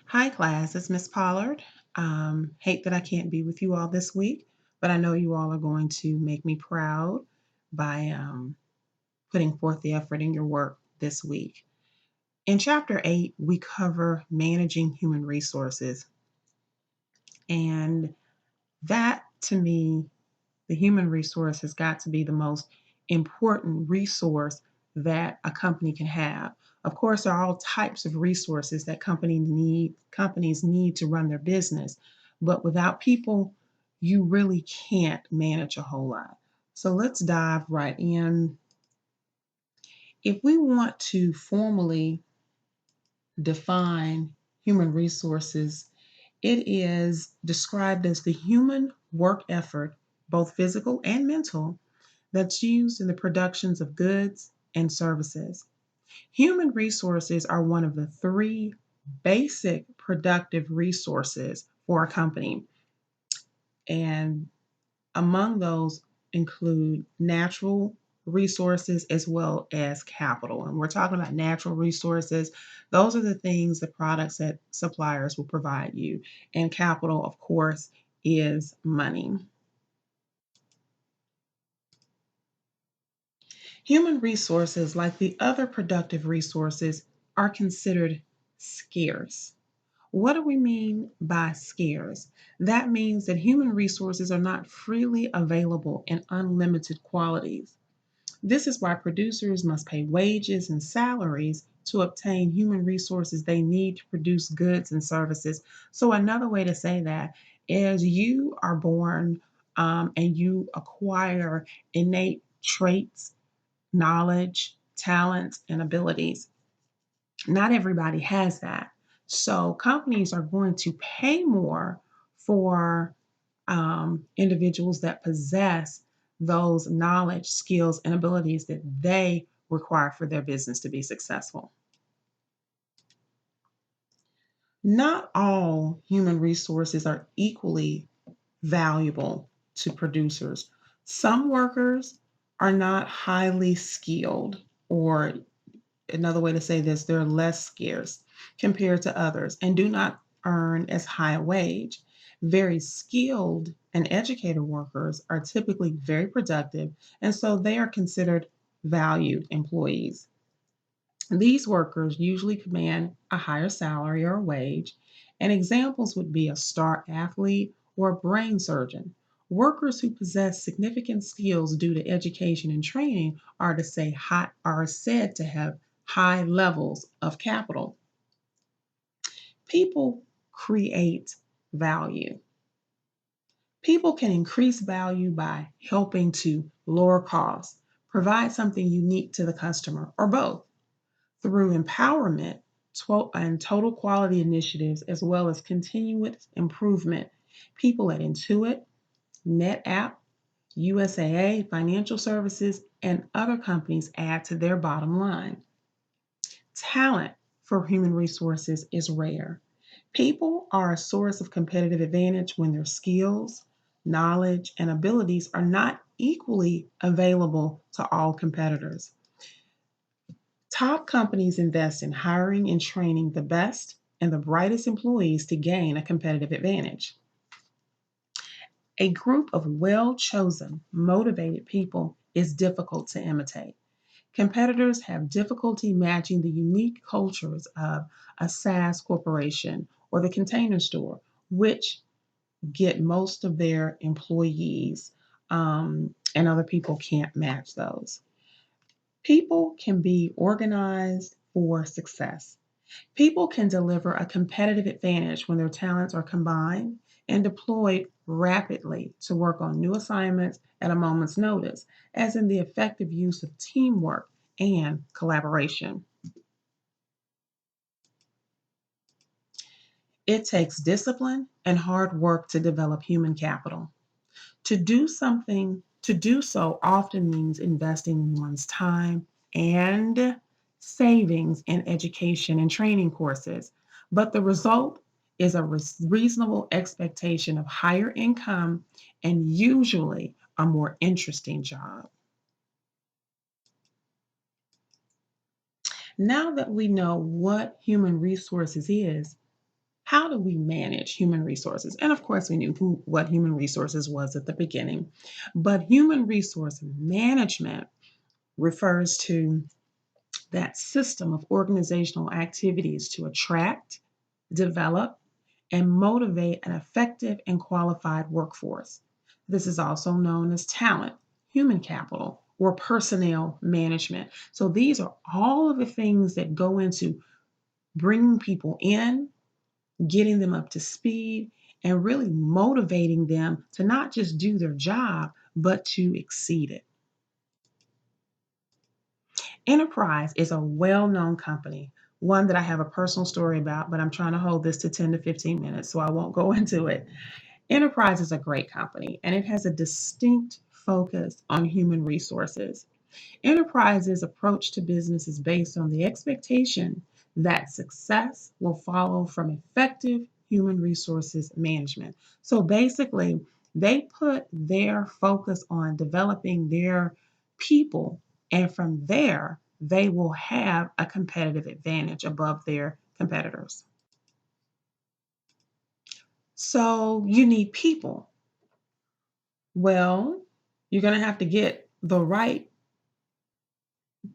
Hi, class. It's Miss Pollard. Hate that I can't be with you all this week, but I know you all are going to make me proud by putting forth the effort in your work this week. In Chapter 8, we cover managing human resources. And that, to me, the human resource has got to be the most important resource that a company can have. Of course, there are all types of resources that companies need to run their business, but without people, you really can't manage a whole lot. So let's dive right in. If we want to formally define human resources, it is described as the human work effort, both physical and mental, that's used in the productions of goods and services. Human resources are one of the three basic productive resources for a company, and among those include natural resources as well as capital. And we're talking about natural resources. Those are the things, the products that suppliers will provide you. And capital, of course, is money. Human resources, like the other productive resources, are considered scarce. What do we mean by scarce? That means that human resources are not freely available in unlimited quantities. This is why producers must pay wages and salaries to obtain human resources they need to produce goods and services. So, another way to say that is you are born and you acquire innate traits, knowledge, talents, and abilities. Not everybody has that. So companies are going to pay more for individuals that possess those knowledge, skills, and abilities that they require for their business to be successful. Not all human resources are equally valuable to producers. Some workers are not highly skilled, or another way to say this, they're less scarce compared to others and do not earn as high a wage. Very skilled and educated workers are typically very productive, and so they are considered valued employees. These workers usually command a higher salary or wage, and examples would be a star athlete or a brain surgeon. Workers who possess significant skills due to education and training are said to have high levels of capital. People create value. People can increase value by helping to lower costs, provide something unique to the customer, or both through empowerment and total quality initiatives, as well as continuous improvement. People at Intuit, NetApp, USAA, Financial Services, and other companies add to their bottom line. Talent for human resources is rare. People are a source of competitive advantage when their skills, knowledge, and abilities are not equally available to all competitors. Top companies invest in hiring and training the best and the brightest employees to gain a competitive advantage. A group of well chosen, motivated people is difficult to imitate. Competitors have difficulty matching the unique cultures of a SaaS corporation or the container store, which get most of their employees, and other people can't match those. People can be organized for success. People can deliver a competitive advantage when their talents are combined and deployed rapidly to work on new assignments at a moment's notice, as in the effective use of teamwork and collaboration. It takes discipline and hard work to develop human capital. To do so often means investing one's time and savings in education and training courses. But the result is a reasonable expectation of higher income and usually a more interesting job. Now that we know what human resources is, How do we manage human resources? And of course, we knew what human resources was at the beginning, but human resource management refers to that system of organizational activities to attract, develop, and motivate an effective and qualified workforce. This is also known as talent, human capital, or personnel management. So these are all of the things that go into bringing people in, getting them up to speed, and really motivating them to not just do their job, but to exceed it. Enterprise is a well known company, one that I have a personal story about, but I'm trying to hold this to 10 to 15 minutes, so I won't go into it. Enterprise is a great company and it has a distinct focus on human resources. Enterprise's approach to business is based on the expectation that success will follow from effective human resources management. So basically, they put their focus on developing their people, and from there, they will have a competitive advantage above their competitors. So you need people. Well, you're going to have to get the right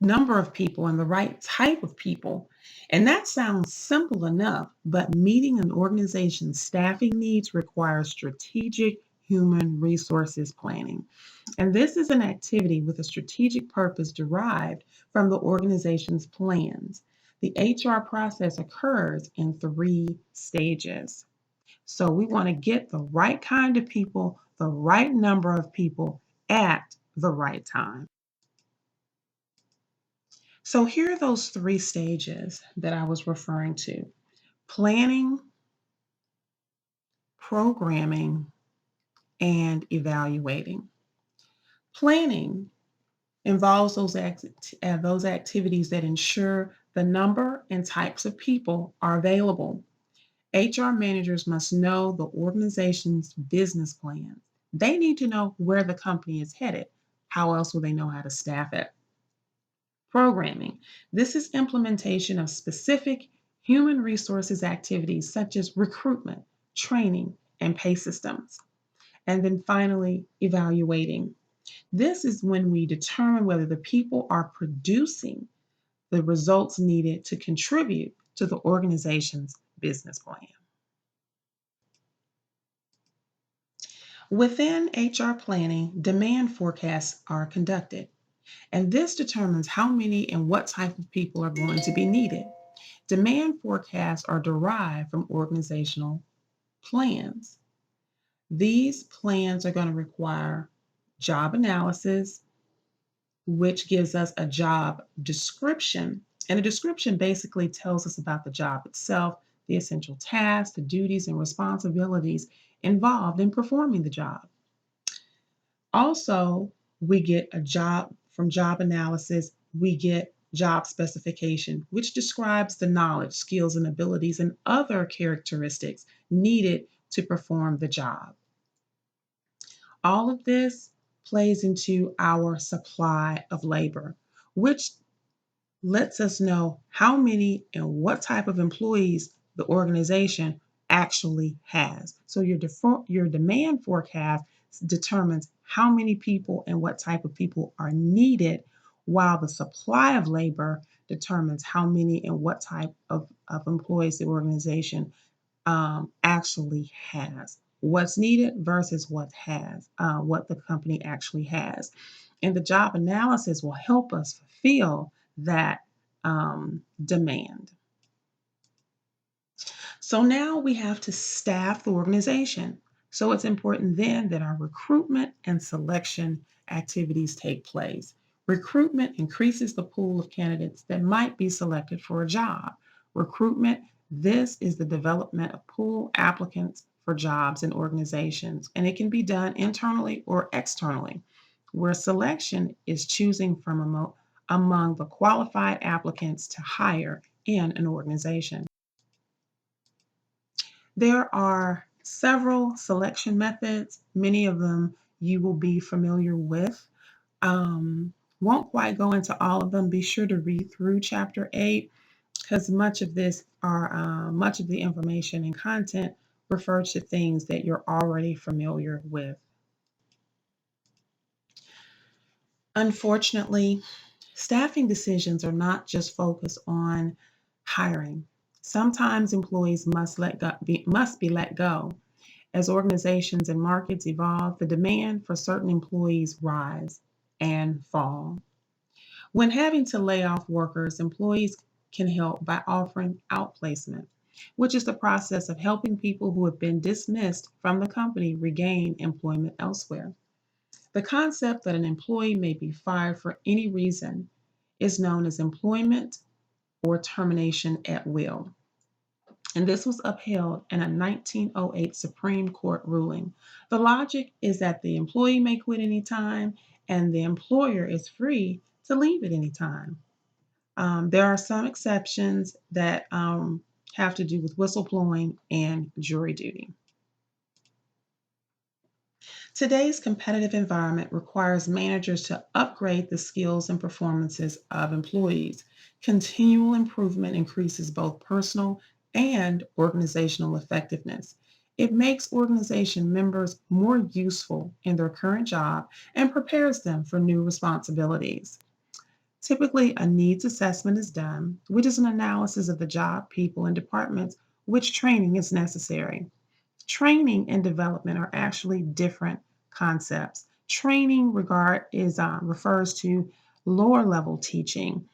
number of people and the right type of people. And that sounds simple enough, but meeting an organization's staffing needs requires strategic human resources planning. And this is an activity with a strategic purpose derived from the organization's plans. The HR process occurs in 3 stages. So we want to get the right kind of people, the right number of people at the right time. So here are those 3 stages that I was referring to: planning, programming, and evaluating. Planning involves those activities that ensure the number and types of people are available. HR managers must know the organization's business plans. They need to know where the company is headed. How else will they know how to staff it? Programming. This is implementation of specific human resources activities such as recruitment, training, and pay systems. And then finally, evaluating. This is when we determine whether the people are producing the results needed to contribute to the organization's business plan. Within HR planning, demand forecasts are conducted, and this determines how many and what type of people are going to be needed. Demand forecasts are derived from organizational plans. These plans are going to require job analysis, which gives us a job description. And a description basically tells us about the job itself, the essential tasks, the duties, and responsibilities involved in performing the job. Also, we get a job from job analysis, we get job specification, which describes the knowledge, skills, and abilities and other characteristics needed to perform the job. All of this plays into our supply of labor, which lets us know how many and what type of employees the organization actually has. So your demand forecast determines how many people and what type of people are needed, while the supply of labor determines how many and what type of employees the organization actually has. What's needed versus what the company actually has. And the job analysis will help us fulfill that demand. So now we have to staff the organization. So it's important then that our recruitment and selection activities take place. Recruitment increases the pool of candidates that might be selected for a job. Recruitment, this is the development of pool applicants for jobs in organizations, and it can be done internally or externally, where selection is choosing from among the qualified applicants to hire in an organization. There are several selection methods. Many of them you will be familiar with. Won't quite go into all of them. Be sure to read through chapter 8. because much of the information and content refer to things that you're already familiar with. Unfortunately, staffing decisions are not just focused on hiring. Sometimes employees must be let go. As organizations and markets evolve, the demand for certain employees rise and fall. When having to lay off workers, employees can help by offering outplacement, which is the process of helping people who have been dismissed from the company regain employment elsewhere. The concept that an employee may be fired for any reason is known as employment or termination at will. And this was upheld in a 1908 Supreme Court ruling. The logic is that the employee may quit anytime and the employer is free to leave at any time. There are some exceptions that have to do with whistleblowing and jury duty. Today's competitive environment requires managers to upgrade the skills and performances of employees. Continual improvement increases both personal and organizational effectiveness. It makes organization members more useful in their current job and prepares them for new responsibilities. Typically, a needs assessment is done, which is an analysis of the job, people, and departments which training is necessary. Training and development are actually different concepts. Training refers to lower level teaching,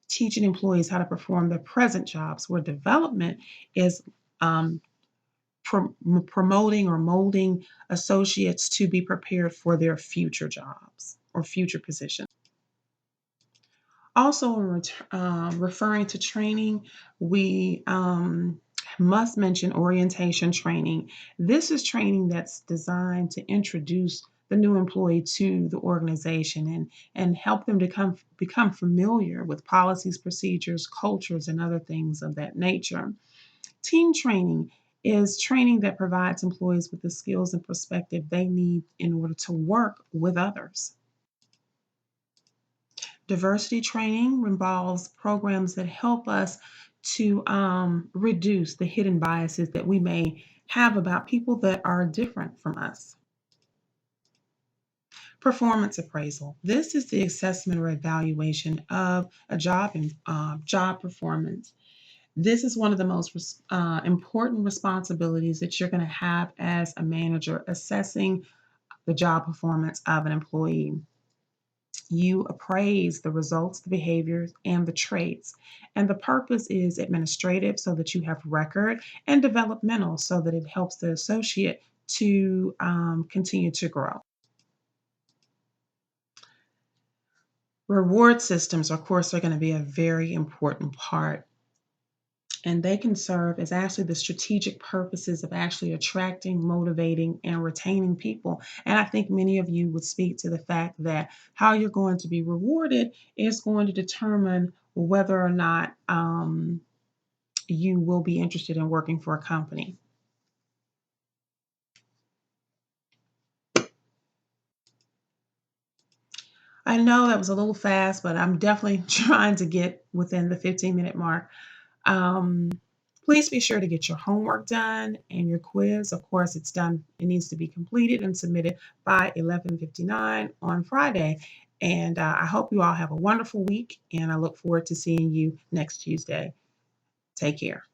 teaching employees how to perform their present jobs, where development is um, promoting or molding associates to be prepared for their future jobs or future positions. Also, in referring to training, we must mention orientation training. This is training that's designed to introduce the new employee to the organization and help them to become familiar with policies, procedures, cultures, and other things of that nature. Team training is training that provides employees with the skills and perspective they need in order to work with others. Diversity training involves programs that help us to reduce the hidden biases that we may have about people that are different from us. Performance appraisal. This is the assessment or evaluation of a job and job performance. This is one of the most important responsibilities that you're going to have as a manager, assessing the job performance of an employee. You appraise the results, the behaviors, and the traits. And the purpose is administrative so that you have record, and developmental so that it helps the associate to continue to grow. Reward systems, of course, are going to be a very important part, and they can serve as actually the strategic purposes of actually attracting, motivating, and retaining people. And I think many of you would speak to the fact that how you're going to be rewarded is going to determine whether or not you will be interested in working for a company. I know that was a little fast, but I'm definitely trying to get within the 15-minute mark. Um, Please be sure to get your homework done and your quiz. Of course, it's done. It needs to be completed and submitted by 11:59 on Friday. And I hope you all have a wonderful week, and I look forward to seeing you next Tuesday. Take care.